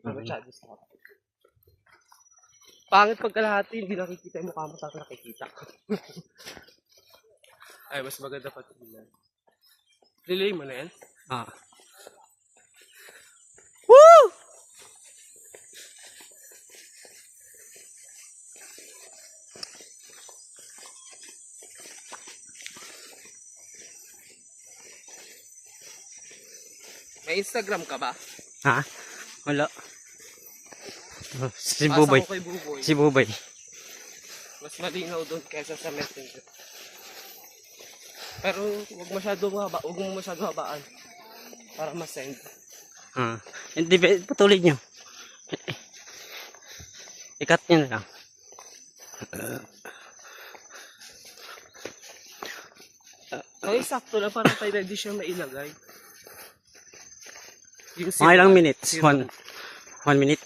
Masyado sa pangit pag kalahati, hindi nakikita yung mukha mo, tapos nakikita. Ay, mas maganda pa tingnan. Relay mo na yan? Ah. Woo! May Instagram ka ba? Ha? Wala. Oh, si Asa Buboy. ko kay Buboy. Si Buboy. Mas malinaw doon kaysa sa Messenger. Pero huwag mo masyado habaan. Para ma-send. Ah. Hindi, patuloy nyo. Ikat nyo na lang. Ay, sakto lang para tayo ready siya mailagay. Yung Mga ilang minutes? 1 minute?